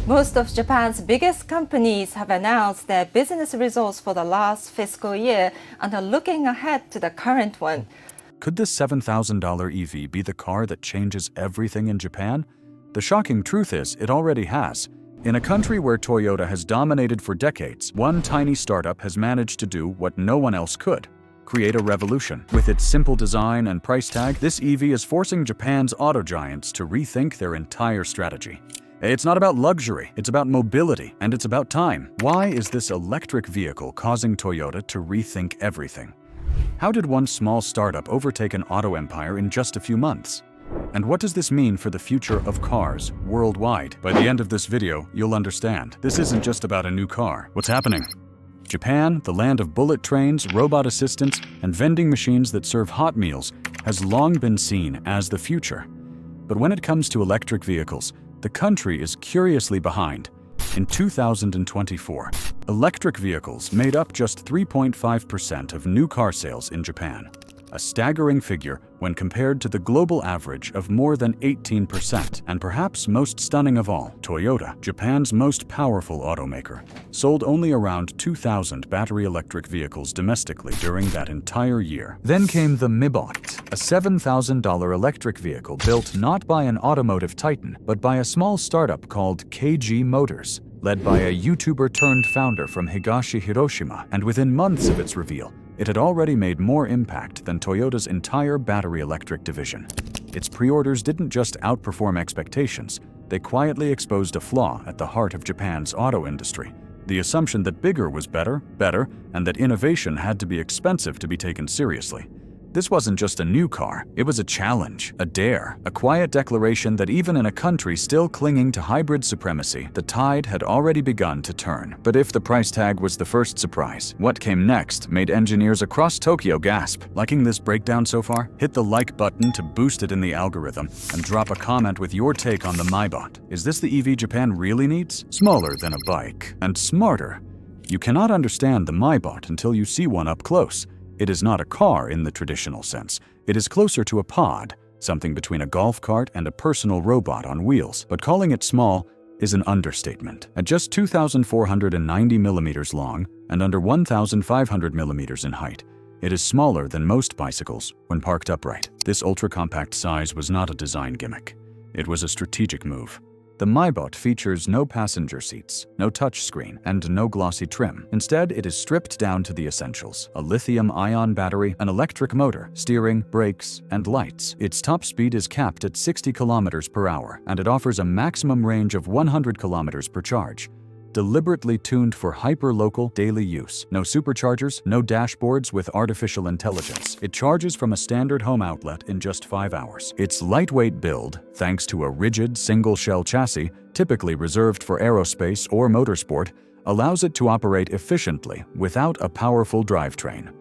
Most of Japan's biggest companies have announced their business results for the last fiscal year and are looking ahead to the current one. Could this $7,000 EV be the car that changes everything in Japan? The shocking truth is, it already has. In a country where Toyota has dominated for decades, one tiny startup has managed to do what no one else could: create a revolution. With its simple design and price tag, this EV is forcing Japan's auto giants to rethink their entire strategy. It's not about luxury, it's about mobility, and it's about time. Why is this electric vehicle causing Toyota to rethink everything? How did one small startup overtake an auto empire in just a few months? And what does this mean for the future of cars worldwide? By the end of this video, you'll understand. This isn't just about a new car. What's happening? Japan, the land of bullet trains, robot assistants, and vending machines that serve hot meals, has long been seen as the future. But when it comes to electric vehicles, the country is curiously behind. In 2024, electric vehicles made up just 3.5% of new car sales in Japan, a staggering figure when compared to the global average of more than 18%. And perhaps most stunning of all, Toyota, Japan's most powerful automaker, sold only around 2,000 battery electric vehicles domestically during that entire year. Then came the Maybot, a $7,000 electric vehicle built not by an automotive titan, but by a small startup called KG Motors, led by a YouTuber-turned-founder from Higashi Hiroshima, and within months of its reveal, it had already made more impact than Toyota's entire battery electric division. Its pre-orders didn't just outperform expectations, they quietly exposed a flaw at the heart of Japan's auto industry: the assumption that bigger was better, and that innovation had to be expensive to be taken seriously. This wasn't just a new car, it was a challenge, a dare, a quiet declaration that even in a country still clinging to hybrid supremacy, the tide had already begun to turn. But if the price tag was the first surprise, what came next made engineers across Tokyo gasp. Liking this breakdown so far? Hit the like button to boost it in the algorithm, and drop a comment with your take on the Maybot. Is this the EV Japan really needs? Smaller than a bike, and smarter. You cannot understand the Maybot until you see one up close. It is not a car in the traditional sense. It is closer to a pod, something between a golf cart and a personal robot on wheels. But calling it small is an understatement. At just 2,490 millimeters long and under 1,500 millimeters in height, it is smaller than most bicycles when parked upright. This ultra-compact size was not a design gimmick. It was a strategic move. The Maybot features no passenger seats, no touchscreen, and no glossy trim. Instead, it is stripped down to the essentials: a lithium-ion battery, an electric motor, steering, brakes, and lights. Its top speed is capped at 60 kilometers per hour, and it offers a maximum range of 100 kilometers per charge. Deliberately tuned for hyper-local daily use. No superchargers, no dashboards with artificial intelligence. It charges from a standard home outlet in just 5 hours. Its lightweight build, thanks to a rigid single-shell chassis, typically reserved for aerospace or motorsport, allows it to operate efficiently without a powerful drivetrain.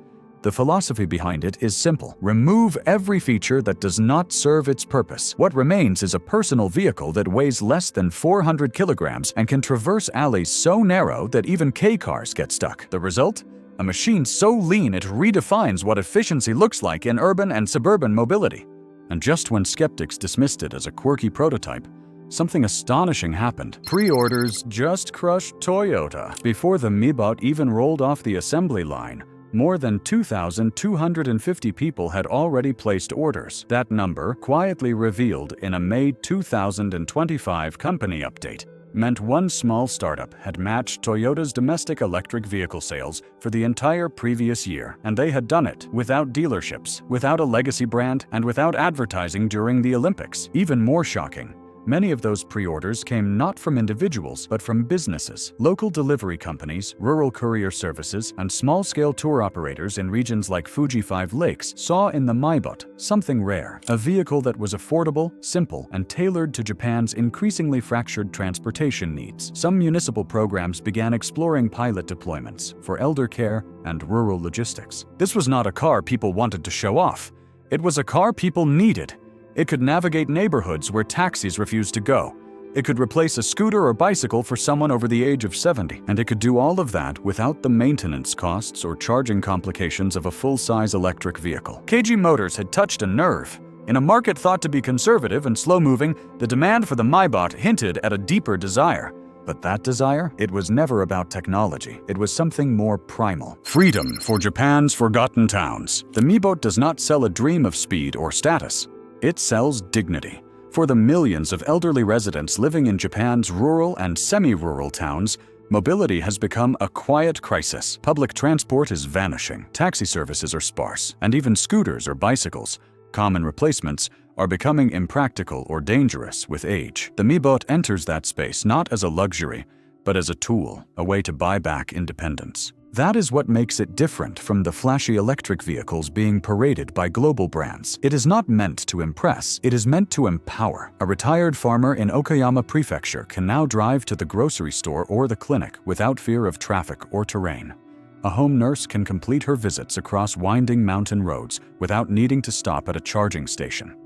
The philosophy behind it is simple: remove every feature that does not serve its purpose. What remains is a personal vehicle that weighs less than 400 kilograms and can traverse alleys so narrow that even K-cars get stuck. The result? A machine so lean it redefines what efficiency looks like in urban and suburban mobility. And just when skeptics dismissed it as a quirky prototype, something astonishing happened. Pre-orders just crushed Toyota. Before the Maybot even rolled off the assembly line, more than 2,250 people had already placed orders. That number, quietly revealed in a May 2025 company update, meant one small startup had matched Toyota's domestic electric vehicle sales for the entire previous year. And they had done it without dealerships, without a legacy brand, and without advertising during the Olympics. Even more shocking, many of those pre-orders came not from individuals, but from businesses. Local delivery companies, rural courier services, and small-scale tour operators in regions like Fuji 5 Lakes saw in the Maybot something rare: a vehicle that was affordable, simple, and tailored to Japan's increasingly fractured transportation needs. Some municipal programs began exploring pilot deployments for elder care and rural logistics. This was not a car people wanted to show off. It was a car people needed. It could navigate neighborhoods where taxis refused to go. It could replace a scooter or bicycle for someone over the age of 70. And it could do all of that without the maintenance costs or charging complications of a full-size electric vehicle. KG Motors had touched a nerve. In a market thought to be conservative and slow-moving, the demand for the Maybot hinted at a deeper desire. But that desire? It was never about technology. It was something more primal. Freedom for Japan's forgotten towns. The Maybot does not sell a dream of speed or status. It sells dignity. For the millions of elderly residents living in Japan's rural and semi-rural towns, mobility has become a quiet crisis. Public transport is vanishing, taxi services are sparse, and even scooters or bicycles, common replacements, are becoming impractical or dangerous with age. The Maybot enters that space not as a luxury, but as a tool, a way to buy back independence. That is what makes it different from the flashy electric vehicles being paraded by global brands. It is not meant to impress, it is meant to empower. A retired farmer in Okayama Prefecture can now drive to the grocery store or the clinic without fear of traffic or terrain. A home nurse can complete her visits across winding mountain roads without needing to stop at a charging station.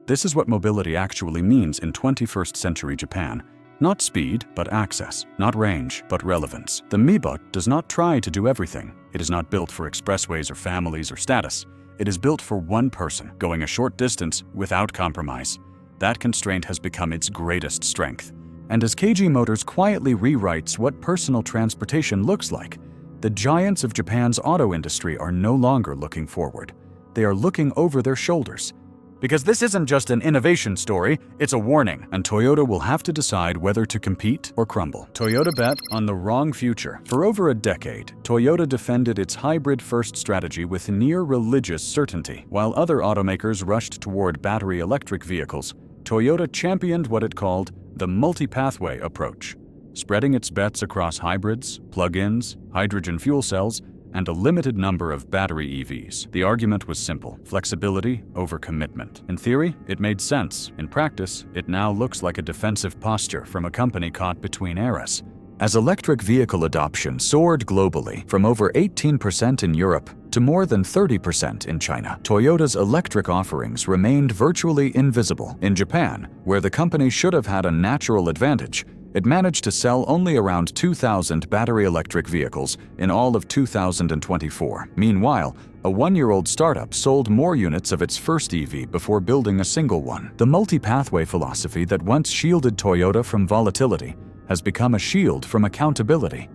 This is what mobility actually means in 21st century Japan. Not speed, but access. Not range, but relevance. The Maybot does not try to do everything. It is not built for expressways or families or status. It is built for one person, going a short distance without compromise. That constraint has become its greatest strength. And as KG Motors quietly rewrites what personal transportation looks like, the giants of Japan's auto industry are no longer looking forward. They are looking over their shoulders. Because this isn't just an innovation story, it's a warning, and Toyota will have to decide whether to compete or crumble. Toyota bet on the wrong future. For over a decade, Toyota defended its hybrid-first strategy with near-religious certainty. While other automakers rushed toward battery electric vehicles, Toyota championed what it called the multi-pathway approach, spreading its bets across hybrids, plug-ins, hydrogen fuel cells, and a limited number of battery EVs. The argument was simple: flexibility over commitment. In theory, it made sense. In practice, it now looks like a defensive posture from a company caught between eras. As electric vehicle adoption soared globally from over 18% in Europe to more than 30% in China, Toyota's electric offerings remained virtually invisible. In Japan, where the company should have had a natural advantage, it managed to sell only around 2,000 battery electric vehicles in all of 2024. Meanwhile, a one-year-old startup sold more units of its first EV before building a single one. The multi-pathway philosophy that once shielded Toyota from volatility has become a shield from accountability.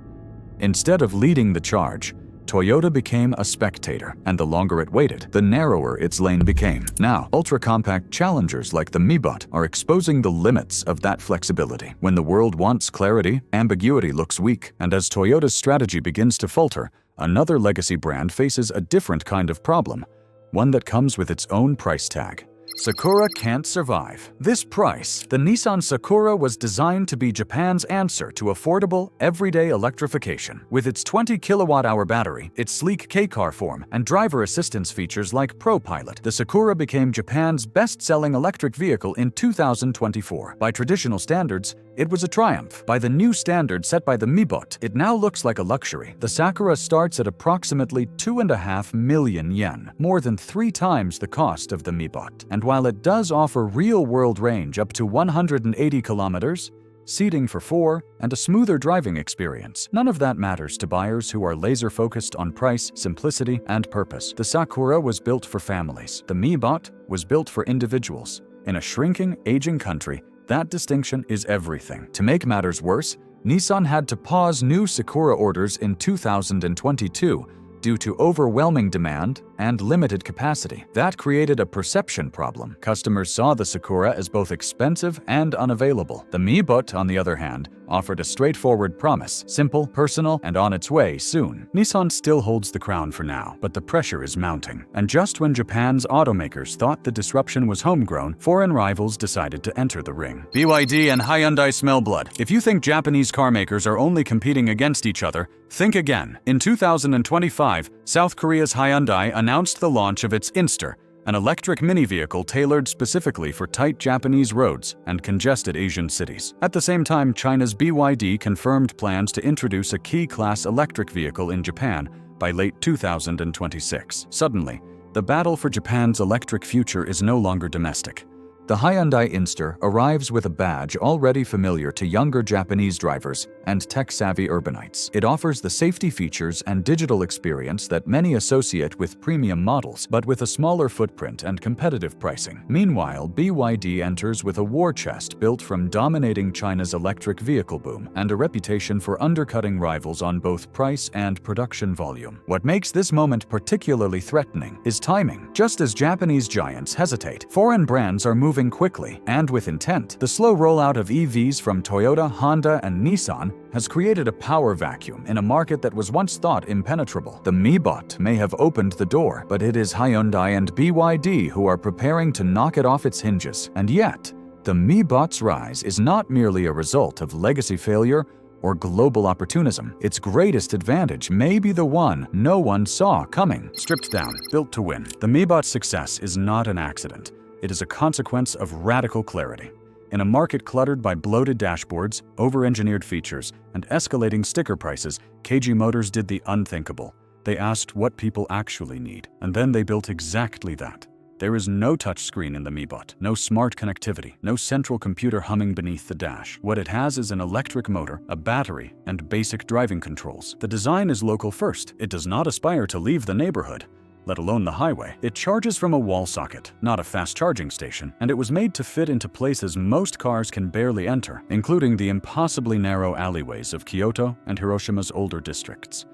Instead of leading the charge, Toyota became a spectator, and the longer it waited, the narrower its lane became. Now, ultra-compact challengers like the Maybot are exposing the limits of that flexibility. When the world wants clarity, ambiguity looks weak, and as Toyota's strategy begins to falter, another legacy brand faces a different kind of problem, one that comes with its own price tag. Sakura can't survive. This price, the Nissan Sakura was designed to be Japan's answer to affordable, everyday electrification. With its 20 kilowatt-hour battery, its sleek K-car form, and driver assistance features like ProPilot, the Sakura became Japan's best-selling electric vehicle in 2024. By traditional standards, it was a triumph. By the new standard set by the Maybot, it now looks like a luxury. The Sakura starts at approximately 2.5 million yen, more than 3 times the cost of the Maybot. And while it does offer real-world range up to 180 kilometers, seating for 4, and a smoother driving experience, none of that matters to buyers who are laser-focused on price, simplicity, and purpose. The Sakura was built for families. The Maybot was built for individuals. In a shrinking, aging country, that distinction is everything. To make matters worse, Nissan had to pause new Sakura orders in 2022 due to overwhelming demand and limited capacity. That created a perception problem. Customers saw the Sakura as both expensive and unavailable. The Maybot, on the other hand, offered a straightforward promise: simple, personal, and on its way soon. Nissan still holds the crown for now, but the pressure is mounting. And just when Japan's automakers thought the disruption was homegrown, foreign rivals decided to enter the ring. BYD and Hyundai smell blood. If you think Japanese carmakers are only competing against each other, think again. In 2025, South Korea's Hyundai announced the launch of its isnt, an electric mini vehicle tailored specifically for tight Japanese roads and congested Asian cities. At the same time, China's BYD confirmed plans to introduce a key-class electric vehicle in Japan by late 2026. Suddenly, the battle for Japan's electric future is no longer domestic. The Hyundai isnt arrives with a badge already familiar to younger Japanese drivers and tech-savvy urbanites. It offers the safety features and digital experience that many associate with premium models, but with a smaller footprint and competitive pricing. Meanwhile, BYD enters with a war chest built from dominating China's electric vehicle boom and a reputation for undercutting rivals on both price and production volume. What makes this moment particularly threatening is timing. Just as Japanese giants hesitate, foreign brands are moving quickly and with intent. The slow rollout of EVs from Toyota, Honda, and Nissan has created a power vacuum in a market that was once thought impenetrable. The Maybot may have opened the door, but it is Hyundai and BYD who are preparing to knock it off its hinges. And yet, the Maybot's rise is not merely a result of legacy failure or global opportunism. Its greatest advantage may be the one no one saw coming. Stripped down, built to win. The Maybot's success is not an accident. It is a consequence of radical clarity. In a market cluttered by bloated dashboards, over-engineered features, and escalating sticker prices, KG Motors did the unthinkable. They asked what people actually need, and then they built exactly that. There is no touchscreen in the Maybot, no smart connectivity, no central computer humming beneath the dash. What it has is an electric motor, a battery, and basic driving controls. The design is local first. It does not aspire to leave the neighborhood, let alone the highway. It charges from a wall socket, not a fast charging station, and it was made to fit into places most cars can barely enter, including the impossibly narrow alleyways of Kyoto and Hiroshima's older districts.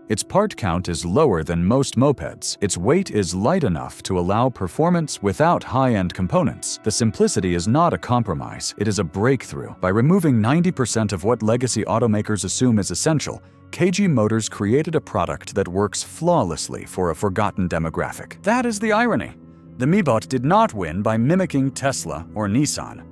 Its part count is lower than most mopeds. Its weight is light enough to allow performance without high-end components. The simplicity is not a compromise, it is a breakthrough. By removing 90% of what legacy automakers assume is essential, KG Motors created a product that works flawlessly for a forgotten demographic. That is the irony. The Maybot did not win by mimicking Tesla or Nissan.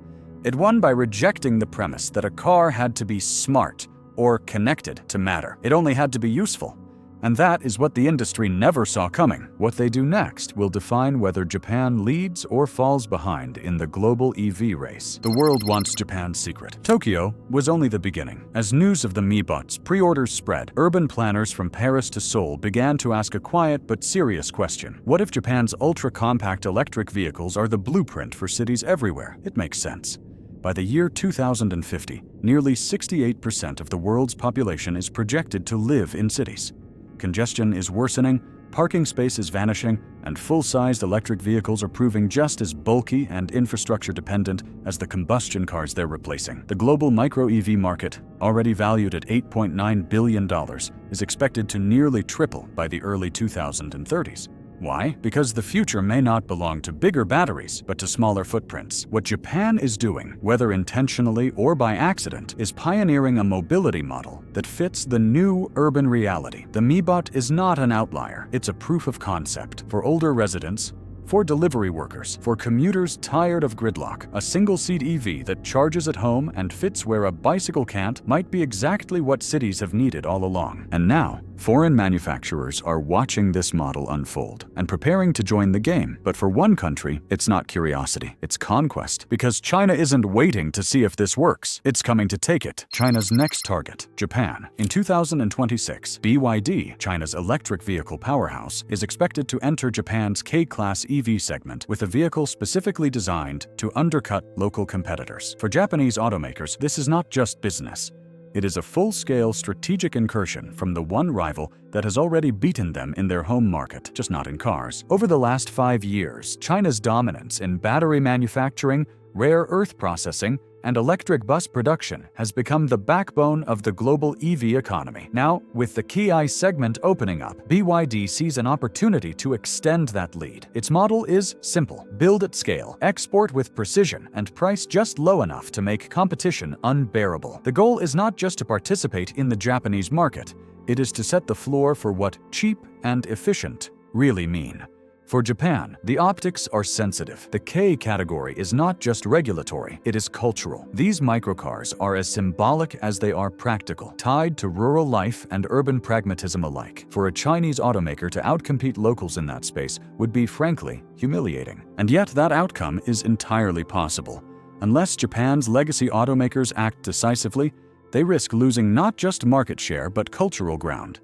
It won by rejecting the premise that a car had to be smart or connected to matter. It only had to be useful. And that is what the industry never saw coming. What they do next will define whether Japan leads or falls behind in the global EV race. The world wants Japan's secret. Tokyo was only the beginning. As news of the Maybot's pre-orders spread, urban planners from Paris to Seoul began to ask a quiet but serious question. What if Japan's ultra-compact electric vehicles are the blueprint for cities everywhere? It makes sense. By the year 2050, nearly 68% of the world's population is projected to live in cities. Congestion is worsening, parking space is vanishing, and full-sized electric vehicles are proving just as bulky and infrastructure-dependent as the combustion cars they're replacing. The global micro-EV market, already valued at $8.9 billion, is expected to nearly triple by the early 2030s. Why? Because the future may not belong to bigger batteries, but to smaller footprints. What Japan is doing, whether intentionally or by accident, is pioneering a mobility model that fits the new urban reality. The Maybot is not an outlier. It's a proof of concept for older residents, for delivery workers, for commuters tired of gridlock. A single-seat EV that charges at home and fits where a bicycle can't might be exactly what cities have needed all along. And now, foreign manufacturers are watching this model unfold and preparing to join the game. But for one country, it's not curiosity, it's conquest. Because China isn't waiting to see if this works. It's coming to take it. China's next target, Japan. In 2026, BYD, China's electric vehicle powerhouse, is expected to enter Japan's K-class EV segment with a vehicle specifically designed to undercut local competitors. For Japanese automakers, this is not just business. It is a full-scale strategic incursion from the one rival that has already beaten them in their home market, just not in cars. Over the last 5 years, China's dominance in battery manufacturing, rare earth processing, and electric bus production has become the backbone of the global EV economy. Now, with the Ki segment opening up, BYD sees an opportunity to extend that lead. Its model is simple: build at scale, export with precision, and price just low enough to make competition unbearable. The goal is not just to participate in the Japanese market, it is to set the floor for what cheap and efficient really mean. For Japan, the optics are sensitive. The K category is not just regulatory, it is cultural. These microcars are as symbolic as they are practical, tied to rural life and urban pragmatism alike. For a Chinese automaker to outcompete locals in that space would be, frankly, humiliating. And yet that outcome is entirely possible. Unless Japan's legacy automakers act decisively, they risk losing not just market share but cultural ground.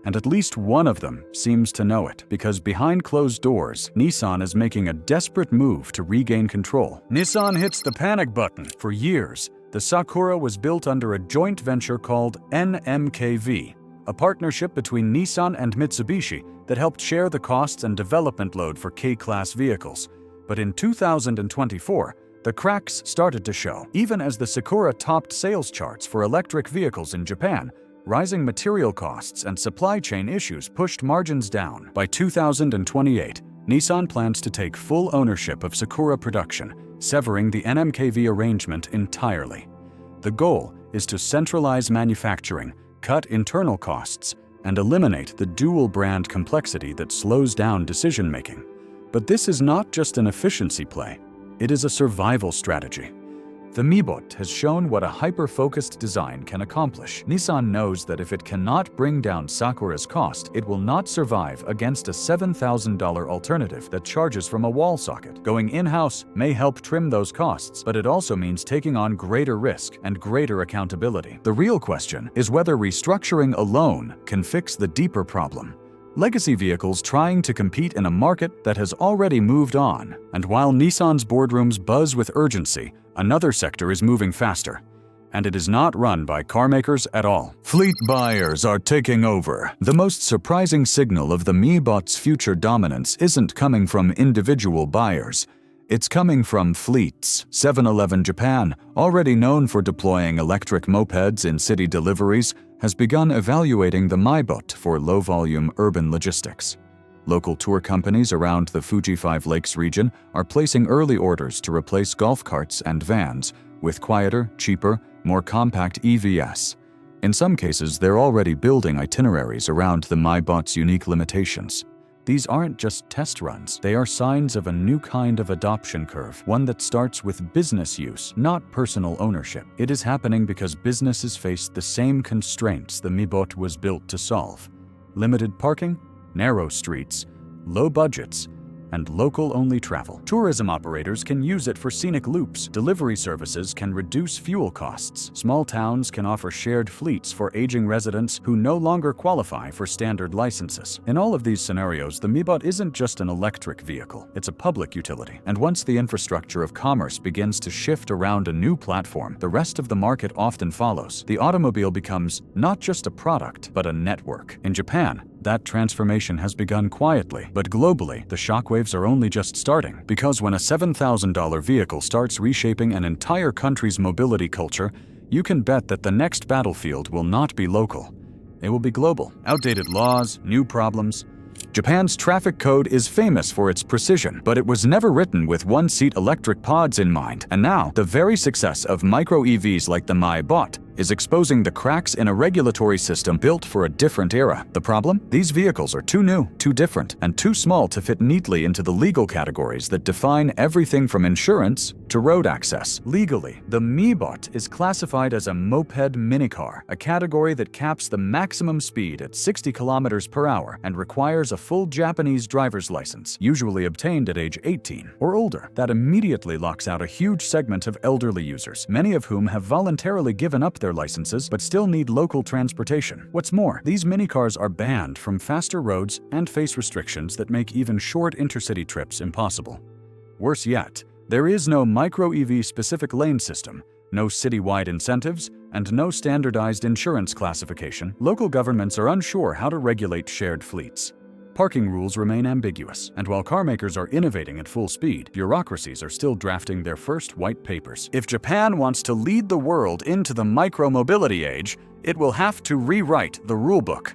And at least one of them seems to know it, because behind closed doors, Nissan is making a desperate move to regain control. Nissan hits the panic button. For years, The Sakura was built under a joint venture called NMKV, a partnership between Nissan and Mitsubishi that helped share the costs and development load for K-class vehicles. But in 2024, the cracks started to show. Even as the Sakura topped sales charts for electric vehicles in Japan, rising material costs and supply chain issues pushed margins down. By 2028, Nissan plans to take full ownership of Sakura production, severing the NMKV arrangement entirely. The goal is to centralize manufacturing, cut internal costs, and eliminate the dual-brand complexity that slows down decision-making. But this is not just an efficiency play, it is a survival strategy. The Maybot has shown what a hyper-focused design can accomplish. Nissan knows that if it cannot bring down Sakura's cost, it will not survive against a $7,000 alternative that charges from a wall socket. Going in-house may help trim those costs, but it also means taking on greater risk and greater accountability. The real question is whether restructuring alone can fix the deeper problem. Legacy vehicles trying to compete in a market that has already moved on. And while Nissan's boardrooms buzz with urgency, another sector is moving faster. And it is not run by carmakers at all. Fleet buyers are taking over. The most surprising signal of the Maybot's future dominance isn't coming from individual buyers. It's coming from fleets. 7-Eleven Japan, already known for deploying electric mopeds in city deliveries, has begun evaluating the Maybot for low-volume urban logistics. Local tour companies around the Fuji 5 Lakes region are placing early orders to replace golf carts and vans with quieter, cheaper, more compact EVs. In some cases, they're already building itineraries around the Maybot's unique limitations. These aren't just test runs, they are signs of a new kind of adoption curve, one that starts with business use, not personal ownership. It is happening because businesses face the same constraints the Maybot was built to solve: limited parking, narrow streets, low budgets, and local-only travel. Tourism operators can use it for scenic loops. Delivery services can reduce fuel costs. Small towns can offer shared fleets for aging residents who no longer qualify for standard licenses. In all of these scenarios, the Maybot isn't just an electric vehicle, it's a public utility. And once the infrastructure of commerce begins to shift around a new platform, the rest of the market often follows. The automobile becomes not just a product, but a network. In Japan, that transformation has begun quietly, but globally, the shockwaves are only just starting. Because when a $7,000 vehicle starts reshaping an entire country's mobility culture, you can bet that the next battlefield will not be local. It will be global. Outdated laws, new problems. Japan's traffic code is famous for its precision, but it was never written with one-seat electric pods in mind. And now, the very success of micro-EVs like the Maybot is exposing the cracks in a regulatory system built for a different era. The problem? These vehicles are too new, too different, and too small to fit neatly into the legal categories that define everything from insurance to road access. Legally, the Maybot is classified as a moped minicar, a category that caps the maximum speed at 60 kilometers per hour and requires a full Japanese driver's license, usually obtained at age 18 or older. That immediately locks out a huge segment of elderly users, many of whom have voluntarily given up their licenses but still need local transportation. What's more, these minicars are banned from faster roads and face restrictions that make even short intercity trips impossible. Worse yet, there is no micro-EV specific lane system, no citywide incentives, and no standardized insurance classification. Local governments are unsure how to regulate shared fleets. Parking rules remain ambiguous, and while carmakers are innovating at full speed, bureaucracies are still drafting their first white papers. If Japan wants to lead the world into the micro-mobility age, it will have to rewrite the rulebook.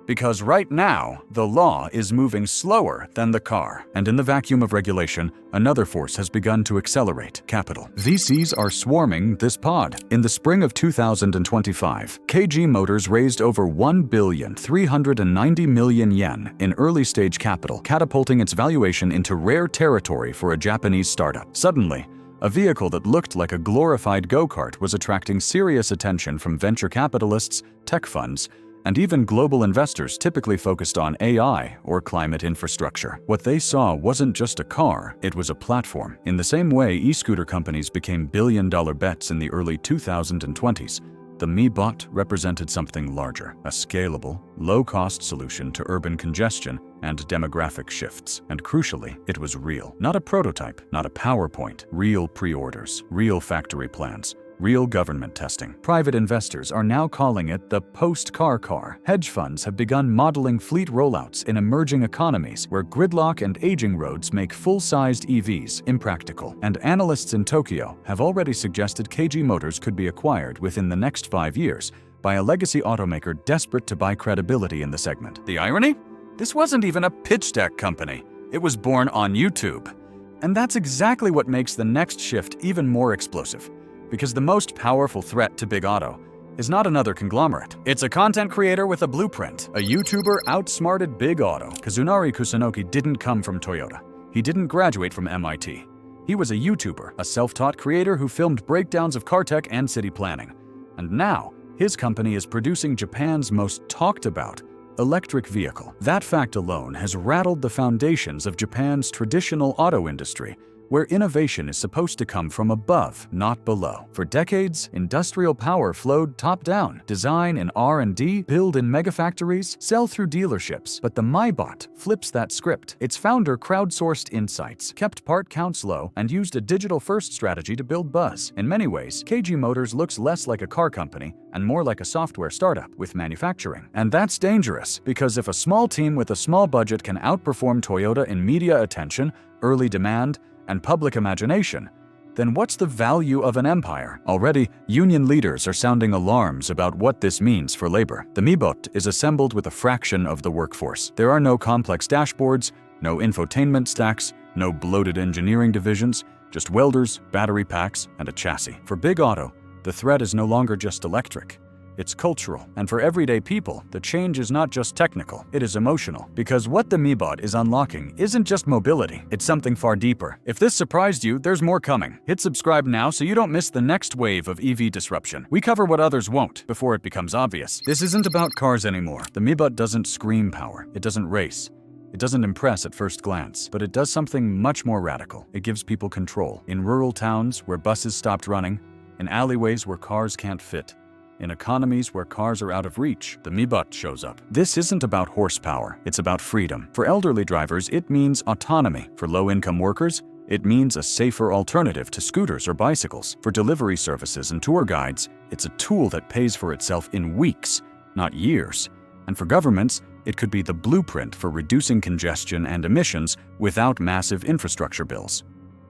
Because right now, the law is moving slower than the car. And in the vacuum of regulation, another force has begun to accelerate: capital. VCs are swarming this pod. In the spring of 2025, KG Motors raised over 1,390 million yen in early-stage capital, catapulting its valuation into rare territory for a Japanese startup. Suddenly, a vehicle that looked like a glorified go-kart was attracting serious attention from venture capitalists, tech funds, and even global investors typically focused on AI or climate infrastructure. What they saw wasn't just a car, it was a platform. In the same way e-scooter companies became billion-dollar bets in the early 2020s, the Maybot represented something larger, a scalable, low-cost solution to urban congestion and demographic shifts. And crucially, it was real. Not a prototype, not a PowerPoint, real pre-orders, real factory plans, real government testing. Private investors are now calling it the post-car car. Hedge funds have begun modeling fleet rollouts in emerging economies where gridlock and aging roads make full-sized EVs impractical. And analysts in Tokyo have already suggested KG Motors could be acquired within the next 5 years by a legacy automaker desperate to buy credibility in the segment. The irony? This wasn't even a pitch deck company. It was born on YouTube. And that's exactly what makes the next shift even more explosive. Because the most powerful threat to Big Auto is not another conglomerate. It's a content creator with a blueprint. A YouTuber outsmarted Big Auto. Kazunari Kusunoki didn't come from Toyota. He didn't graduate from MIT. He was a YouTuber, a self-taught creator who filmed breakdowns of car tech and city planning. And now, his company is producing Japan's most talked about electric vehicle. That fact alone has rattled the foundations of Japan's traditional auto industry, where innovation is supposed to come from above, not below. For decades, industrial power flowed top-down. Design and R&D, build in megafactories, sell through dealerships. But the Maybot flips that script. Its founder crowdsourced insights, kept part counts low, and used a digital-first strategy to build buzz. In many ways, KG Motors looks less like a car company and more like a software startup with manufacturing. And that's dangerous, because if a small team with a small budget can outperform Toyota in media attention, early demand, and public imagination, then what's the value of an empire? Already, union leaders are sounding alarms about what this means for labor. The Maybot is assembled with a fraction of the workforce. There are no complex dashboards, no infotainment stacks, no bloated engineering divisions, just welders, battery packs, and a chassis. For Big Auto, the threat is no longer just electric. It's cultural. And for everyday people, the change is not just technical, it is emotional. Because what the Maybot is unlocking isn't just mobility, it's something far deeper. If this surprised you, there's more coming. Hit subscribe now so you don't miss the next wave of EV disruption. We cover what others won't before it becomes obvious. This isn't about cars anymore. The Maybot doesn't scream power. It doesn't race. It doesn't impress at first glance, but it does something much more radical. It gives people control. In rural towns where buses stopped running, in alleyways where cars can't fit, in economies where cars are out of reach, the Maybot shows up. This isn't about horsepower, it's about freedom. For elderly drivers, it means autonomy. For low-income workers, it means a safer alternative to scooters or bicycles. For delivery services and tour guides, it's a tool that pays for itself in weeks, not years. And for governments, it could be the blueprint for reducing congestion and emissions without massive infrastructure bills.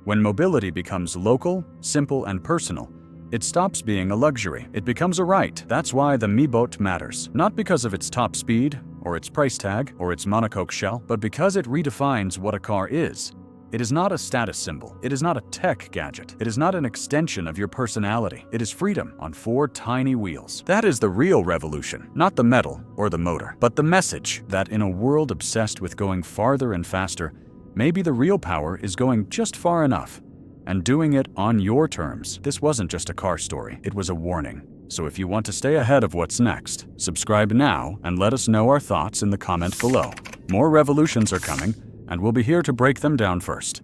When mobility becomes local, simple, and personal, it stops being a luxury. It becomes a right. That's why the Maybot matters. Not because of its top speed, or its price tag, or its monocoque shell, but because it redefines what a car is. It is not a status symbol. It is not a tech gadget. It is not an extension of your personality. It is freedom on 4 tiny wheels. That is the real revolution. Not the metal or the motor, but the message that in a world obsessed with going farther and faster, maybe the real power is going just far enough. And doing it on your terms. This wasn't just a car story, it was a warning. So if you want to stay ahead of what's next, subscribe now and let us know our thoughts in the comment below. More revolutions are coming, and we'll be here to break them down first.